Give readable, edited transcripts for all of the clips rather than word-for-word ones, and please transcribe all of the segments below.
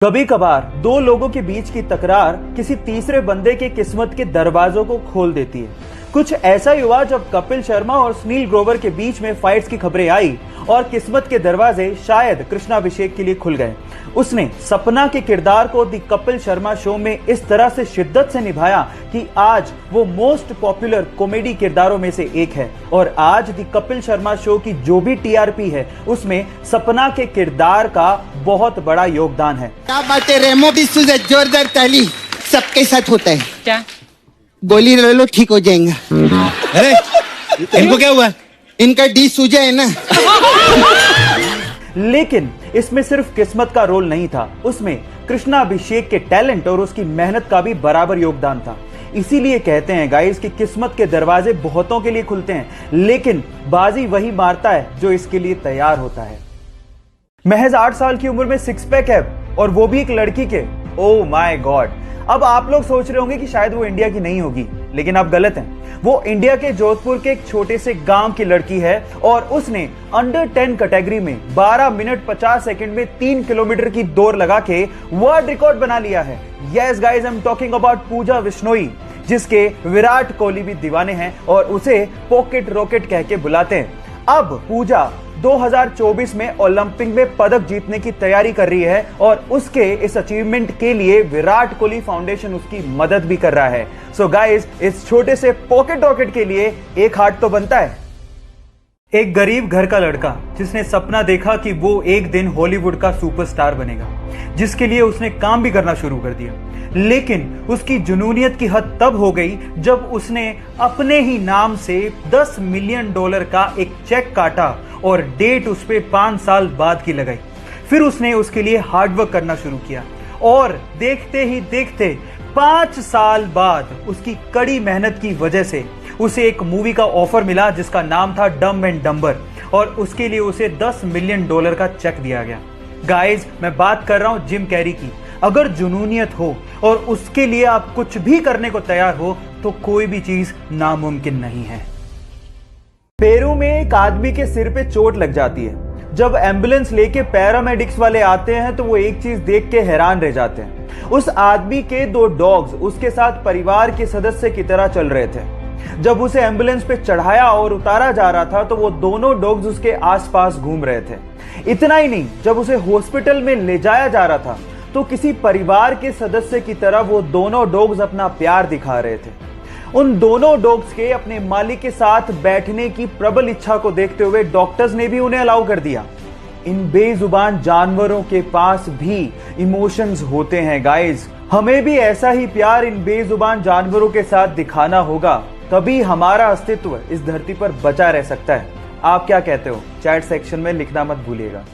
कभी कभार दो लोगों के बीच की तकरार किसी तीसरे बंदे के किस्मत के दरवाजों को खोल देती है। कुछ ऐसा ही हुआ जब कपिल शर्मा और सुनील ग्रोवर के बीच में फाइट्स की खबरें आई और किस्मत के दरवाजे शायद कृष्णाभिषेक के लिए खुल गए। उसने सपना के किरदार को दी कपिल शर्मा शो में इस तरह से शिद्दत से निभाया कि आज वो मोस्ट पॉपुलर कॉमेडी किरदारों में से एक है। और आज दी कपिल शर्मा शो की जो भी टीआरपी है उसमें सपना के किरदार का बहुत बड़ा योगदान है। क्या बात है रेमो, जोरदार ताली। सबके साथ होता है क्या? गोली ले लो ठीक हो जाएंगे। अरे इनको क्या हुआ? इनका डी सूजा है ना। लेकिन इसमें सिर्फ किस्मत का रोल नहीं था, उसमें कृष्णाभिषेक के टैलेंट और उसकी मेहनत का भी बराबर योगदान था। इसीलिए कहते हैं गाइस कि किस्मत के दरवाजे बहुतों के लिए खुलते हैं, लेकिन बाजी वही मारता है जो इसके लिए तैयार होता है। महज 8 साल की उम्र में सिक्स पैक है और वो भी एक लड़की के। Oh my God. अब आप लोग सोच रहे होंगे कि शायद वो इंडिया की नहीं होगी, लेकिन आप गलत हैं। वो इंडिया के जोधपुर के एक छोटे से गांव की लड़की है और उसने अंडर 10 कैटेगरी में 12 मिनट 50 सेकंड में 3 किलोमीटर की दौड़ लगा के वर्ल्ड रिकॉर्ड बना लिया है। Yes guys, I am talking about Pooja Bishnoi, जिसके विराट कोहली भी दीवाने हैं और उसे पॉकेट रॉकेट कह के बुलाते हैं। अब पूजा 2024 में ओलंपिक में पदक जीतने की तैयारी कर रही है और उसके इस अचीवमेंट के लिए विराट कोहली फाउंडेशन उसकी मदद भी कर रहा है। सो गाइस, इस छोटे से पॉकेट रॉकेट के लिए एक हार्ट तो बनता है। एक गरीब घर का लड़का जिसने सपना देखा कि वो एक दिन हॉलीवुड का सुपरस्टार बनेगा, जिसके लिए उसने काम भी करना शुरू कर दिया। लेकिन उसकी जुनूनियत की हद तब हो गई जब उसने अपने ही नाम से $10 मिलियन का एक चेक काटा और डेट उस पे 5 साल बाद की लगाई। फिर उसने उसके लिए हार्डवर्क करना शुरू किया और देखते ही देखते 5 साल बाद उसकी कड़ी मेहनत की वजह से उसे एक मूवी का ऑफर मिला जिसका नाम था डम एंड डम्बर, और उसके लिए उसे $10 मिलियन का चेक दिया गया। गाइज, मैं बात कर रहा हूं जिम कैरी की। अगर जुनूनियत हो और उसके लिए आप कुछ भी करने को तैयार हो तो कोई भी चीज नामुमकिन नहीं है। पेरू में एक आदमी के सिर पे चोट लग जाती है। जब एम्बुलेंस लेके पैरामेडिक्स वाले आते हैं तो वो एक चीज देख के हैरान रह जाते हैं। उस आदमी के 2 डॉग्स उसके साथ परिवार के सदस्य की तरह चल रहे थे। जब उसे एम्बुलेंस पे चढ़ाया और उतारा जा रहा था तो वो दोनों डॉग्स उसके आसपास घूम रहे थे। इतना ही नहीं, जब उसे हॉस्पिटल में ले जाया जा रहा था तो किसी परिवार के सदस्य की तरह वो दोनों डॉग्स अपना प्यार दिखा रहे थे। उन दोनों डॉग्स के अपने मालिक के साथ बैठने की प्रबल इच्छा को देखते हुए डॉक्टर्स ने भी उन्हें अलाउ कर दिया। इन बेजुबान जानवरों के पास भी इमोशंस होते हैं गाइस। हमें भी ऐसा ही प्यार इन बेजुबान जानवरों के साथ दिखाना होगा, तभी हमारा अस्तित्व इस धरती पर बचा रह सकता है। आप क्या कहते हो? चैट सेक्शन में लिखना मत भूलिएगा।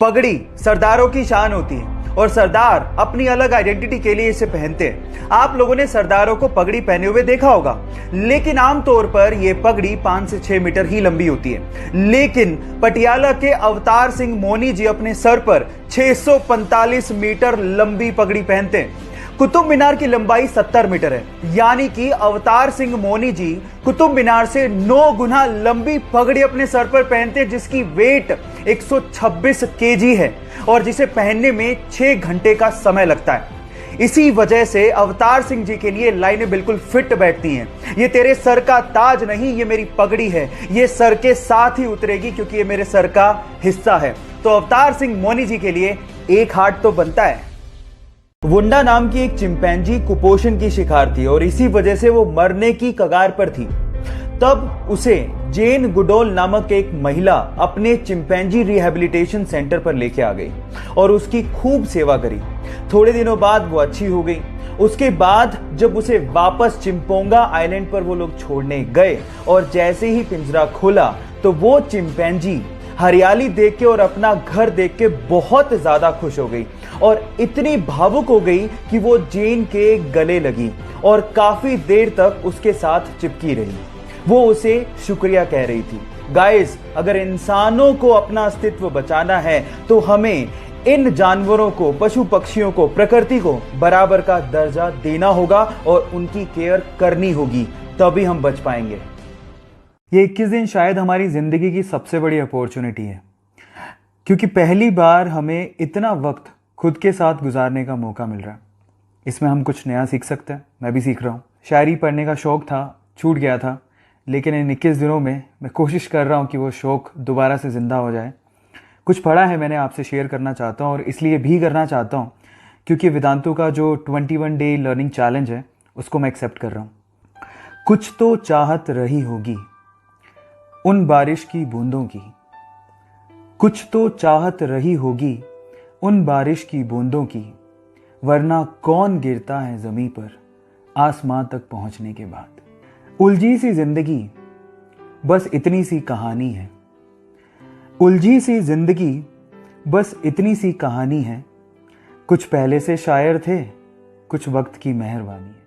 पगड़ी सरदारों की शान होती है और सरदार अपनी अलग आइडेंटिटी के लिए इसे पहनते हैं। आप लोगों ने सरदारों को पगड़ी पहने हुए देखा होगा, लेकिन आमतौर पर यह पगड़ी 5 से 6 मीटर ही लंबी होती है। लेकिन पटियाला के अवतार सिंह मोनी जी अपने सर पर 645 मीटर लंबी पगड़ी पहनते हैं। कुतुब मीनार की लंबाई 70 मीटर है, यानी कि अवतार सिंह मोनी जी कुतुब मीनार से 9 गुना लंबी पगड़ी अपने सर पर पहनते हैं, जिसकी वेट 126 केजी है और जिसे पहनने में 6 घंटे का समय लगता है। इसी वजह से अवतार सिंह जी के लिए लाइनें बिल्कुल फिट बैठती हैं। ये तेरे सर का ताज नहीं, ये मेरी पगड़ी है, ये सर के साथ ही उतरेगी क्योंकि ये मेरे सर का हिस्सा है। तो अवतार सिंह मोनी जी के लिए एक हार्ट तो बनता है। वुंडा नाम की एक चिंपैंजी कुपोषण की शिकार थी और इसी वजह से वो मरने की कगार पर थी। तब उसे जेन गुडोल नामक एक महिला अपने चिंपैंजी रिहैबिलिटेशन सेंटर पर लेके आ गई और उसकी खूब सेवा करी। थोड़े दिनों बाद वो अच्छी हो गई। उसके बाद जब उसे वापस चिंपोंगा आइलैंड पर वो लोग छोड़ने गए और जैसे ही पिंजरा खोला तो वो चिंपैंजी हरियाली देख के और अपना घर देख के बहुत ज्यादा खुश हो गई और इतनी भावुक हो गई कि वो जेन के गले लगी और काफी देर तक उसके साथ चिपकी रही। वो उसे शुक्रिया कह रही थी। गाइस, अगर इंसानों को अपना अस्तित्व बचाना है तो हमें इन जानवरों को, पशु पक्षियों को, प्रकृति को बराबर का दर्जा देना होगा और उनकी केयर करनी होगी, तभी हम बच पाएंगे। ये 21 दिन शायद हमारी जिंदगी की सबसे बड़ी अपॉर्चुनिटी है, क्योंकि पहली बार हमें इतना वक्त खुद के साथ गुजारने का मौका मिल रहा है। इसमें हम कुछ नया सीख सकते हैं। मैं भी सीख रहा हूँ। शायरी पढ़ने का शौक़ था, छूट गया था, लेकिन इन 21 दिनों में मैं कोशिश कर रहा हूँ कि वो शौक़ दोबारा से ज़िंदा हो जाए। कुछ पढ़ा है मैंने, आपसे शेयर करना चाहता हूँ, और इसलिए भी करना चाहता हूँ क्योंकि वेदांतु का जो 21 डे लर्निंग चैलेंज है उसको मैं एक्सेप्ट कर रहा हूँ। कुछ तो चाहत रही होगी उन बारिश की बूंदों की, कुछ तो चाहत रही होगी उन बारिश की बूंदों की, वरना कौन गिरता है ज़मीं पर आसमां तक पहुंचने के बाद। उलझी सी जिंदगी बस इतनी सी कहानी है, उलझी सी जिंदगी बस इतनी सी कहानी है। कुछ पहले से शायर थे, कुछ वक्त की मेहरबानी है।